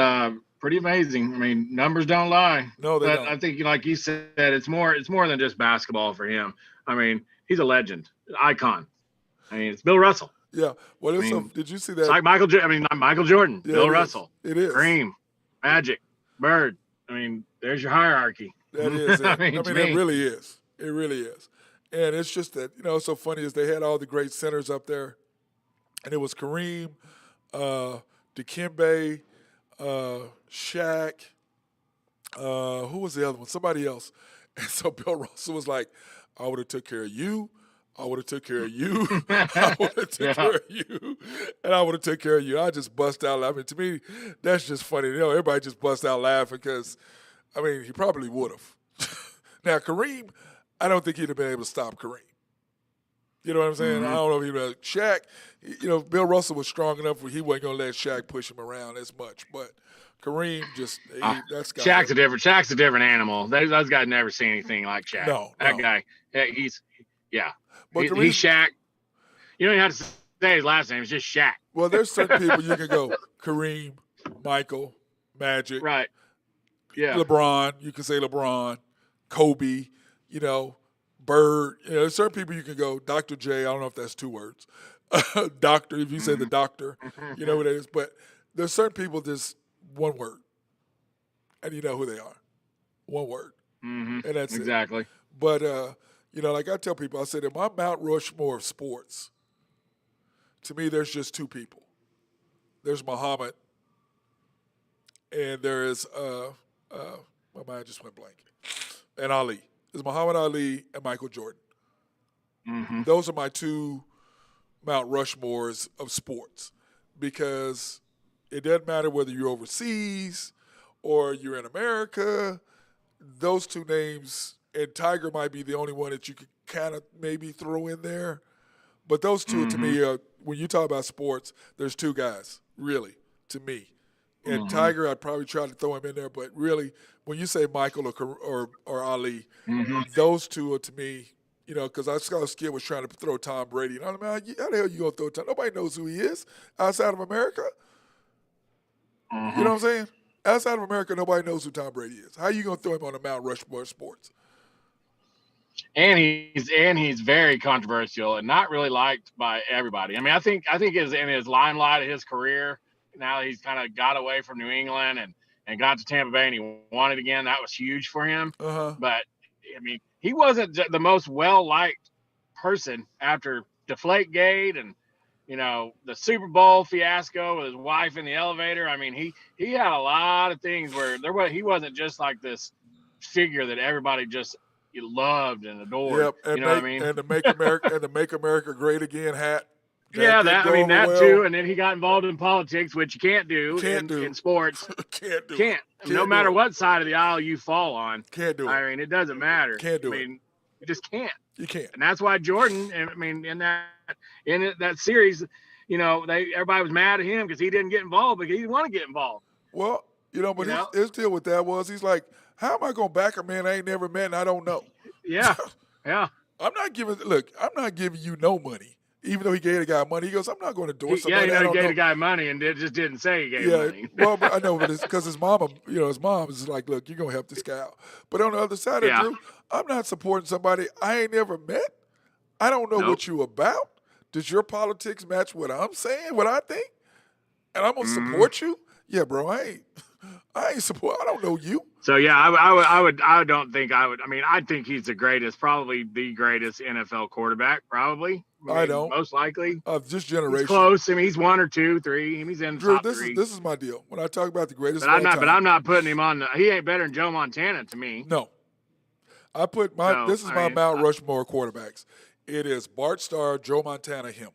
pretty amazing. I mean, numbers don't lie. No, they don't. I think, like you said, it's more than just basketball for him. I mean, he's a legend, icon. I mean, it's Bill Russell. Yeah. Well, did you see that? It's like not Michael Jordan, Yeah, Bill Russell. It is. Kareem, Magic, Bird. I mean, there's your hierarchy. That is it. I mean, it really is. It really is. And it's just that, what's so funny is they had all the great centers up there, and it was Kareem, Dikembe, Shaq, who was the other one? Somebody else. And so Bill Russell was like, I would have took care of you. I would have took care of you. I would have took care of you. And I would have took care of you. I just bust out laughing. To me, that's just funny. Everybody just bust out laughing because, he probably would have. Now, Kareem, I don't think he'd have been able to stop Kareem. You know what I'm saying? I don't know if he'd have. Shaq, Bill Russell was strong enough where he wasn't going to let Shaq push him around as much. But Kareem that's got Shaq's a different animal. Those guys never see anything like Shaq. No. That guy, he's But he's Shaq. You don't even have to say his last name. It's just Shaq. Well, there's certain people you can go Kareem, Michael, Magic. Right. Yeah. LeBron. You can say LeBron, Kobe, Bird. There's certain people you can go Dr. J. I don't know if that's 2 words. Doctor, if you say the doctor, you know what it is. But there's certain people just one word. And you know who they are. One word. Mm-hmm. And that's exactly. it. But, like I tell people, I said, in my Mount Rushmore of sports, to me, there's just 2 people. There's Muhammad, and there is, my mind just went blank, and Ali. There's Muhammad Ali and Michael Jordan. Mm-hmm. Those are my 2 Mount Rushmores of sports because it doesn't matter whether you're overseas or you're in America. Those 2 names, and Tiger might be the only one that you could kind of maybe throw in there. But those 2 to me, when you talk about sports, there's 2 guys, really, to me. And Tiger, I'd probably try to throw him in there. But really, when you say Michael or Ali, those 2 are to me, because I saw Skip was trying to throw Tom Brady. And I'm like, how the hell you going to throw Tom? Nobody knows who he is outside of America. You know what I'm saying? Outside of America, nobody knows who Tom Brady is. How are you going to throw him on the Mount Rushmore of sports? And he's very controversial and not really liked by everybody. I think in his limelight of his career, now he's kind of got away from New England and got to Tampa Bay and he won it again. That was huge for him. But he wasn't the most well-liked person after Deflategate and, the Super Bowl fiasco with his wife in the elevator. He had a lot of things where he wasn't just like this figure that everybody just loved and adored. Yep, and what I mean? And the Make America Great Again hat. That too. And then he got involved in politics, which you can't do in sports. Can't. No matter what side of the aisle you fall on. Can't do it. It doesn't matter. Can't do it. You just can't. You can't. And that's why Jordan, in that series, everybody was mad at him because he didn't get involved because he didn't want to get involved. Well, but his deal with that was he's like, how am I going to back a man I ain't never met and I don't know? Yeah. Yeah. I'm not giving you no money. Even though he gave the guy money, he goes, I'm not going to endorse somebody. He gave the guy money and it just didn't say he gave money. Well, I know, but it's because his mom is like, look, you're going to help this guy out. But on the other side of it, Drew, I'm not supporting somebody I ain't never met. I don't know what you about. Does your politics match what I'm saying, what I think? And I'm going to support you? Yeah, bro, I ain't support. I don't know you. So I don't think I would. I think he's the greatest, probably the greatest NFL quarterback, probably. I don't. Most likely. Of this generation. He's close. He's 1 or 2, 3. He's in Drew, top 3. This is my deal. When I talk about the greatest but I'm not putting him on. He ain't better than Joe Montana to me. No. This is my Mount Rushmore quarterbacks. It is Bart Starr, Joe Montana, him.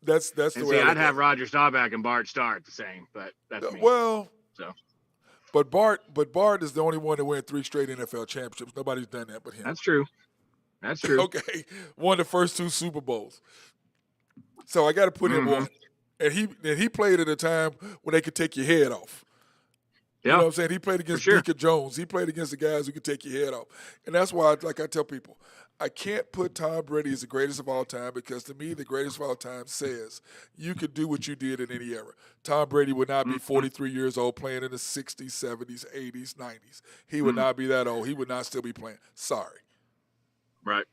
That's the And way see, I I'd look at have it. Roger Staubach and Bart Starr at the same, but that's me. Well, So but Bart is the only one to win 3 straight NFL championships. Nobody's done that but him. that's true. That's true. Okay, won the first 2 Super Bowls. So I got to put him on. And he played at a time when they could take your head off. You know what I'm saying? He played against Deacon Jones. He played against the guys who could take your head off. And that's why, like I tell people, I can't put Tom Brady as the greatest of all time because to me, the greatest of all time says you could do what you did in any era. Tom Brady would not be 43 years old playing in the 60s, 70s, 80s, 90s. He would not be that old. He would not still be playing. Sorry. Right.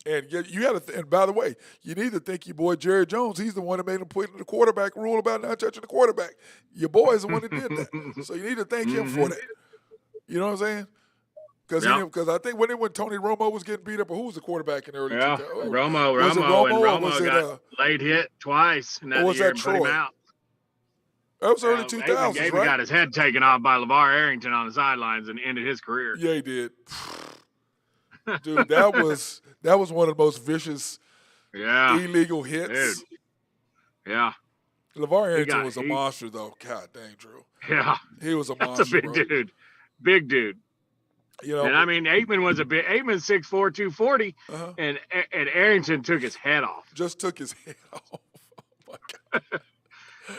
And you had and by the way, you need to thank your boy Jerry Jones. He's the one that made him put in the quarterback rule about not touching the quarterback. Your boy is the one that did that. So you need to thank him for that. You know what I'm saying? Because I think when Tony Romo was getting beat up, or who was the quarterback in the early 2000s? Oh, Romo got late hit twice in that year that and Troy? put him out. That was early 2000s, Gabe right? got his head taken off by LeVar Arrington on the sidelines and ended his career. Yeah, he did. Dude, that was one of the most vicious illegal hits. Dude. Yeah. LeVar Arrington was a monster, though. God dang, Drew. Yeah. He was a monster. That's a big dude. Big dude. You know, and I mean, Aikman's 6'4", 240, and Arrington took his head off. Just took his head off. Oh my God.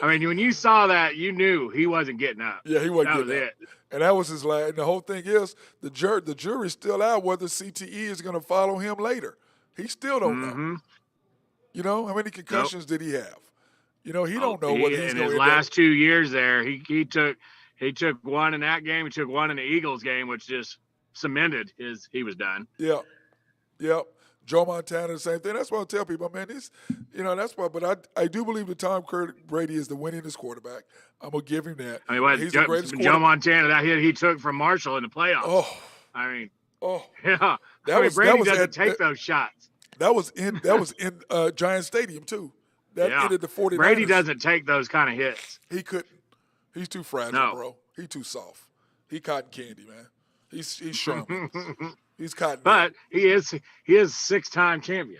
I mean, when you saw that, you knew he wasn't getting up. Yeah, he wasn't getting up. It. And that was his last. And the whole thing is, the jury's still out whether CTE is going to follow him later. He still don't know. You know, how many concussions did he have? You know, he don't know what he's going to do. In his last 2 years there, he took one in that game. He took one in the Eagles game, which just cemented he was done. Yeah. Yep. Joe Montana, the same thing. That's what I tell people, man. That's why. But I do believe that Tom Brady is the winningest quarterback. I'm gonna give him that. I mean, he's the greatest Joe Montana, that hit he took from Marshall in the playoffs. Oh, I mean, yeah. Brady doesn't take those shots. That was in Giant Stadium too. That ended the 49ers. Brady doesn't take those kind of hits. He couldn't. He's too fragile, bro. He's too soft. He cotton candy, man. He's Sherman. He's cotton. But he is 6-time champion.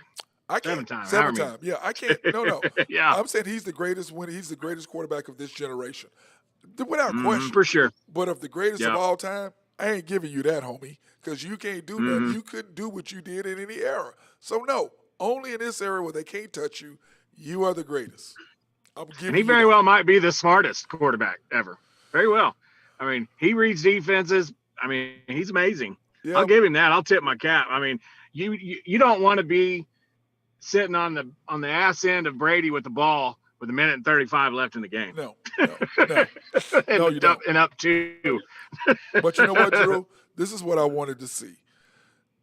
Seven 7 time. Yeah, I can't. No. Yeah. I'm saying he's the greatest winner. He's the greatest quarterback of this generation, without question. For sure. But of the greatest of all time, I ain't giving you that, homie, because you can't do that. You couldn't do what you did in any era. So no, only in this era where they can't touch you, you are the greatest. And he very well might be the smartest quarterback ever. Very well. I mean, he reads defenses. I mean, he's amazing. Yeah. I'll give him that. I'll tip my cap. I mean, you don't want to be sitting on the ass end of Brady with the ball with 1:35 left in the game. No. No, you don't. And up 2. But you know what, Drew? This is what I wanted to see.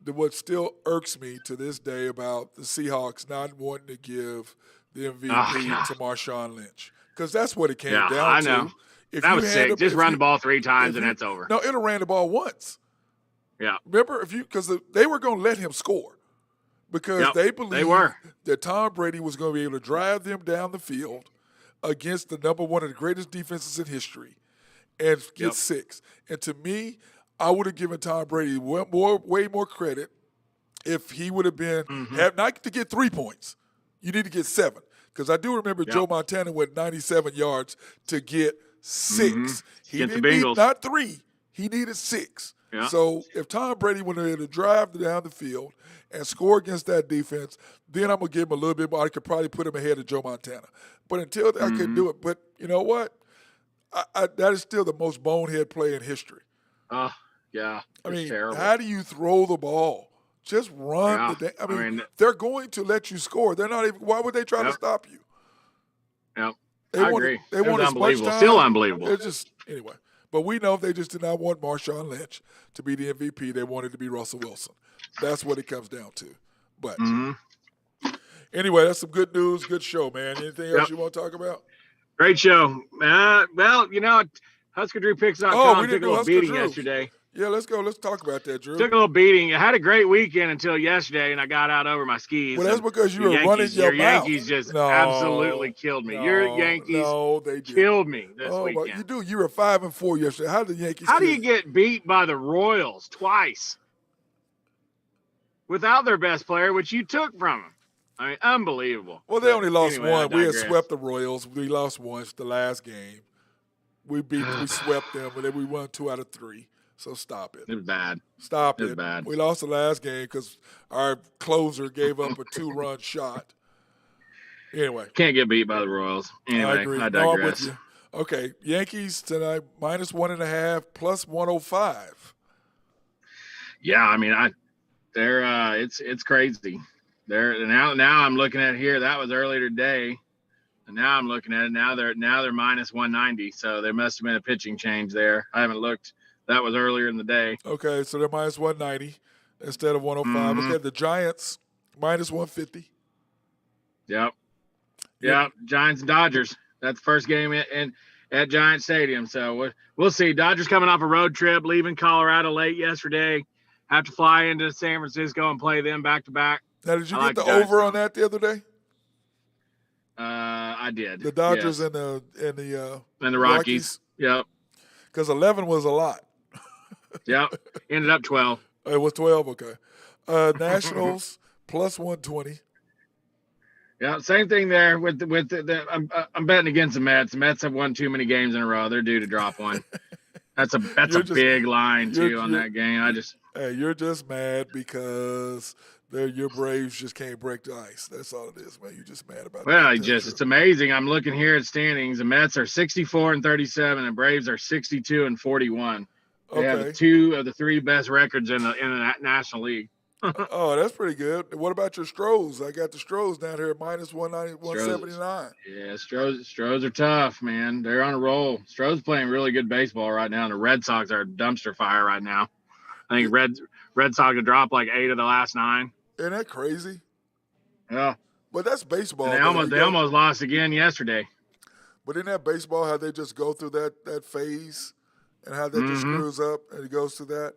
What still irks me to this day about the Seahawks not wanting to give the MVP to Marshawn Lynch, because that's what it came down to. I know. That was sick. Just run the ball 3 times and that's over. No, it'll ran the ball once. Yeah. Remember, because they were going to let him score because they believed that Tom Brady was going to be able to drive them down the field against one of the greatest defenses in history and get 6. And to me, I would have given Tom Brady way more credit if he would have been not to get 3 points. You need to get 7, because I do remember Joe Montana went 97 yards to get 6. He didn't need not 3. He needed 6. Yeah. So if Tom Brady would have been able to drive down the field and score against that defense, then I'm going to give him a little bit more. I could probably put him ahead of Joe Montana. But until then, I couldn't do it. But you know what? That is still the most bonehead play in history. Yeah. I mean, terrible. How do you throw the ball? Just run the I mean, they're going to let you score. They're not even. Why would they try to stop you? Yep. I agree. They want as much time. Still unbelievable. It's just anyway. But we know they just did not want Marshawn Lynch to be the MVP. They wanted to be Russell Wilson. That's what it comes down to. But anyway, that's some good news. Good show, man. Anything else you want to talk about? Great show. Well, HuskerDrewPicks.com took a little beating yesterday. Yeah, let's go. Let's talk about that, Drew. Took a little beating. I had a great weekend until yesterday, and I got out over my skis. Well, that's because you were running your mouth. Yankees just absolutely killed me. Your Yankees killed me this weekend. You were 5-4 yesterday. How did the Yankees? How do you get beat by the Royals twice without their best player, which you took from them? I mean, unbelievable. Well, they only lost anyway, one. We had digress. swept the Royals. We lost once the last game. We swept them, but then we won 2 out of 3. So stop it. It was bad. Stop It was it. bad. We lost the last game because our closer gave up a 2-run shot. Anyway. Can't get beat by the Royals. Anyway, I agree. I No, I'm with digress. you. Okay, Yankees tonight -1.5 plus 105. Yeah, I mean, they're it's crazy. They're now I'm looking at here. That was earlier today, and now I'm looking at it. Now they're -190. So there must have been a pitching change there. I haven't looked. That was earlier in the day. Okay, so they're -190 instead of 105. Mhm. Okay, the Giants -150. Yep. Giants and Dodgers. That's the first game at Giant Stadium. So we'll see. Dodgers coming off a road trip, leaving Colorado late yesterday. Have to fly into San Francisco and play them back to back. Now, did you I get like the the Giants, over on though. that the other day? I did. The Dodgers yes. and the Rockies. Yep. Because 11 was a lot. Yep. Ended up 12. It was 12. Okay. Nationals +120. Yeah, same thing there with the I'm betting against the Mets. The Mets have won too many games in a row. They're due to drop one. That's a big line too on that game. Hey, you're just mad because your Braves just can't break the ice. That's all it is, man. You're just mad about that. It's amazing. I'm looking here at standings. The Mets are 64-37 and Braves are 62-41. They have 2 of the 3 best records in the National League. Oh, that's pretty good. What about your Stros? I got the Stros down here at -190, 179. Yeah, Stros are tough, man. They're on a roll. Stros playing really good baseball right now, and the Red Sox are a dumpster fire right now. I think Red Sox have dropped like 8 of the last 9. Isn't that crazy? Yeah. But that's baseball. And they almost lost again yesterday. But in that baseball, how they just go through that phase and how that just screws up and it goes through that.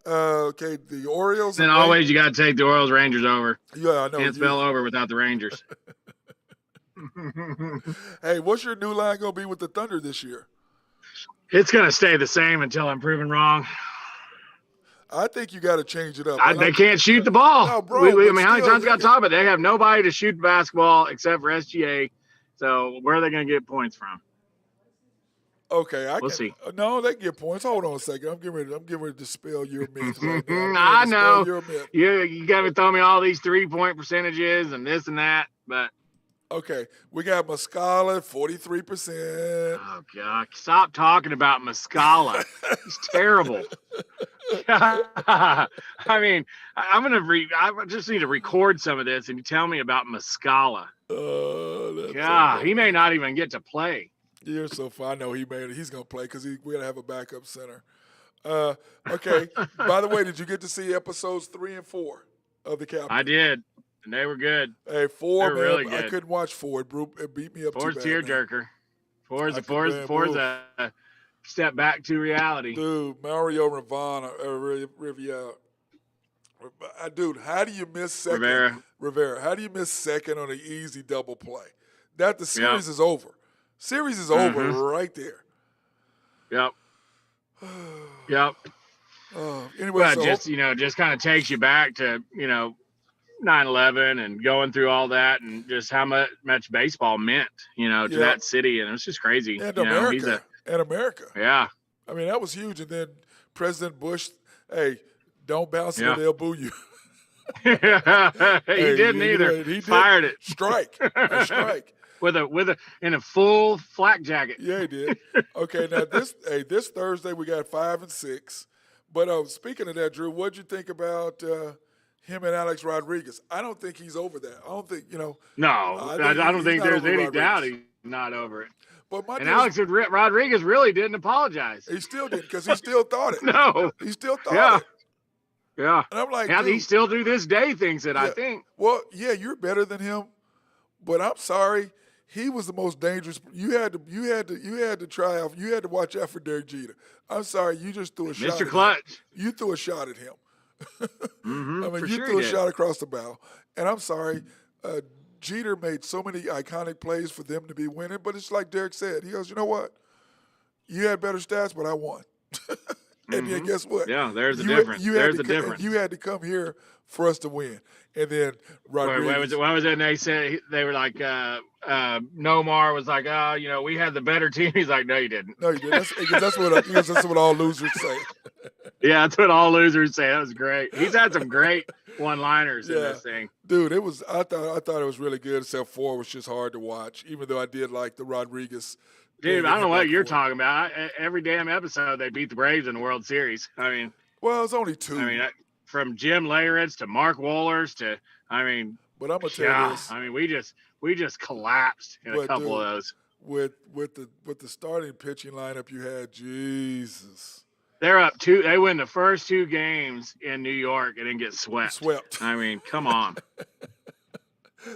Okay, the Orioles. Then always you got to take the Orioles Rangers over. Yeah, I know. Can't spell over without the Rangers. Hey, what's your new line going to be with the Thunder this year? It's going to stay the same until I'm proven wrong. I think you got to change it up. They can't shoot the ball. No, bro. I mean, how many times got to talk about it? They have nobody to shoot the basketball except for SGA. So where are they going to get points from? Okay, we'll see. No, they get points. Hold on a second. I'm getting ready to dispel your myth right now. I know. You got to throw me all these 3-point percentages and this and that, but. Okay, we got Muscala, 43%. Oh God! Stop talking about Muscala. He's terrible. I mean, I just need to record some of this and you tell me about Muscala. God, he may not even get to play. You're so fun. I know he's going to play because we're going to have a backup center. Okay. By the way, did you get to see episodes 3 and 4 of The Captain? I did, and they were good. Hey, 4, man. Really good. I couldn't watch 4. It beat me up too bad. 4's tearjerker. 4's a step back to reality. Dude, Mario Riviera. Dude, how do you miss second? Rivera. How do you miss second on an easy double play? The series is over. Series is over right there. Yep. Yep. Anyway, well, just kind of takes you back to 9/11 and going through all that and just how much baseball meant, to that city, and it was just crazy. And America. Yeah. I mean, that was huge. And then President Bush, hey, don't bounce it or they'll boo you. He didn't either. He fired it. Strike. A strike. In a full flak jacket. Yeah, he did. Okay, now this Thursday we got 5 and 6. But speaking of that, Drew, what'd you think about him and Alex Rodriguez? I don't think he's over that. I don't think No, I don't think there's any doubt he's not over it. But Alex Rodriguez really didn't apologize. He still didn't because he still thought it. No, he still thought it. Yeah. And I'm like, he still to this day thinks it. I think. Well, yeah, you're better than him, but I'm sorry. He was the most dangerous. You had to try out. You had to watch out for Derek Jeter. I'm sorry, you just threw a shot. Mr. Clutch. You threw a shot at him. Mm-hmm, I mean, you threw a shot across the bow. And I'm sorry, Jeter made so many iconic plays for them to be winning. But it's like Derek said. He goes, you know what? You had better stats, but I won. And then guess what? Yeah, there's a difference. There's a difference. You had to come here for us to win. And then Rodriguez. What was it? And they said they were like, Nomar was like, oh, you know, we had the better team. He's like, no, you didn't. No, you didn't. That's what all losers say. Yeah, that's what all losers say. That was great. He's had some great one-liners in this thing. Dude, it was. I thought it was really good. Except 4 was just hard to watch. Even though I did like the Rodriguez. Dude, I don't know what you're talking about. Every damn episode they beat the Braves in the World Series. I mean, well, it's only 2. I mean, from Jim Leyritz to Mark Wohlers to, I mean, but I'm gonna tell you this. I mean, we just collapsed in a couple of those. With the starting pitching lineup you had, Jesus. They're up 2. They win the first 2 games in New York and then get swept. I mean, come on.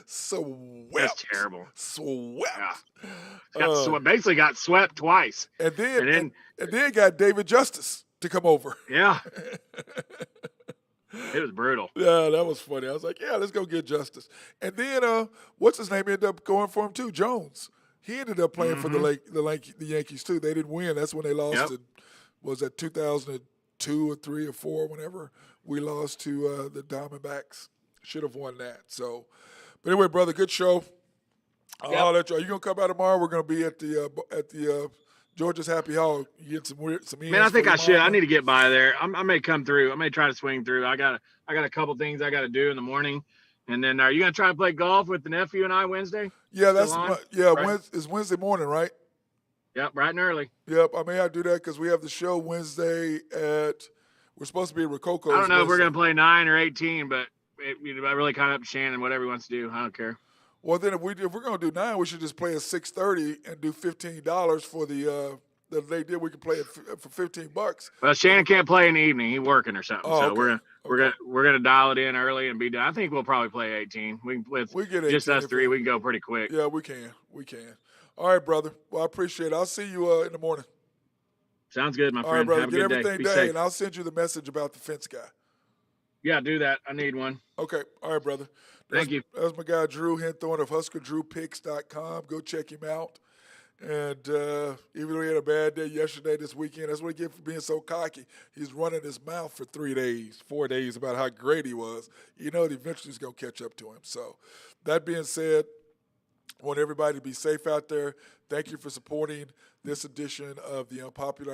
Swept. That's terrible. Swept. Yeah. Basically got swept twice. And then got David Justice to come over. Yeah. It was brutal. Yeah, that was funny. I was like, yeah, let's go get Justice. And then what's his name ended up going for him too, Jones. He ended up playing for the Yankees too. They didn't win. That's when they lost to, was that 2002 or 3 or 4, whenever we lost to the Diamondbacks. Should have won that. So, but anyway, brother, good show. I'll let you. Are you gonna come out tomorrow? We're gonna be at the Georgia's Happy Hall. You get some. Man, I think I should. I need to get by there. I may come through. I may try to swing through. I got a couple things I got to do in the morning, and then are you gonna try to play golf with the nephew and I Wednesday? Yeah, It's Wednesday morning, right? Yep, bright and early. Yep, I may have to do that because we have the show Wednesday at. We're supposed to be at Rococo's. I don't know if we're gonna play 9 or 18, but I really kind of up to Shannon. Whatever he wants to do, I don't care. Well, then if we're gonna do 9, we should just play at 6:30 and do $15 for the they did. We can play it for $15. Well, Shannon can't play in the evening. He's working or something. Oh, so okay. we're gonna dial it in early and be done. I think we'll probably play 18. We get just us 3. We can go pretty quick. Yeah, we can. All right, brother. Well, I appreciate it. I'll see you in the morning. Sounds good, my friend. All right, brother. Have a get good everything day. done, and I'll send you the message about the fence guy. Yeah, do that. I need one. Okay. All right, brother. Thank you. That's my guy, Drew Henthorne of HuskerDrewPicks.com. Go check him out. And even though he had a bad day yesterday, this weekend, that's what he get for being so cocky. He's running his mouth for 4 days about how great he was. You know, eventually he's going to catch up to him. So that being said, I want everybody to be safe out there. Thank you for supporting this edition of the Unpopular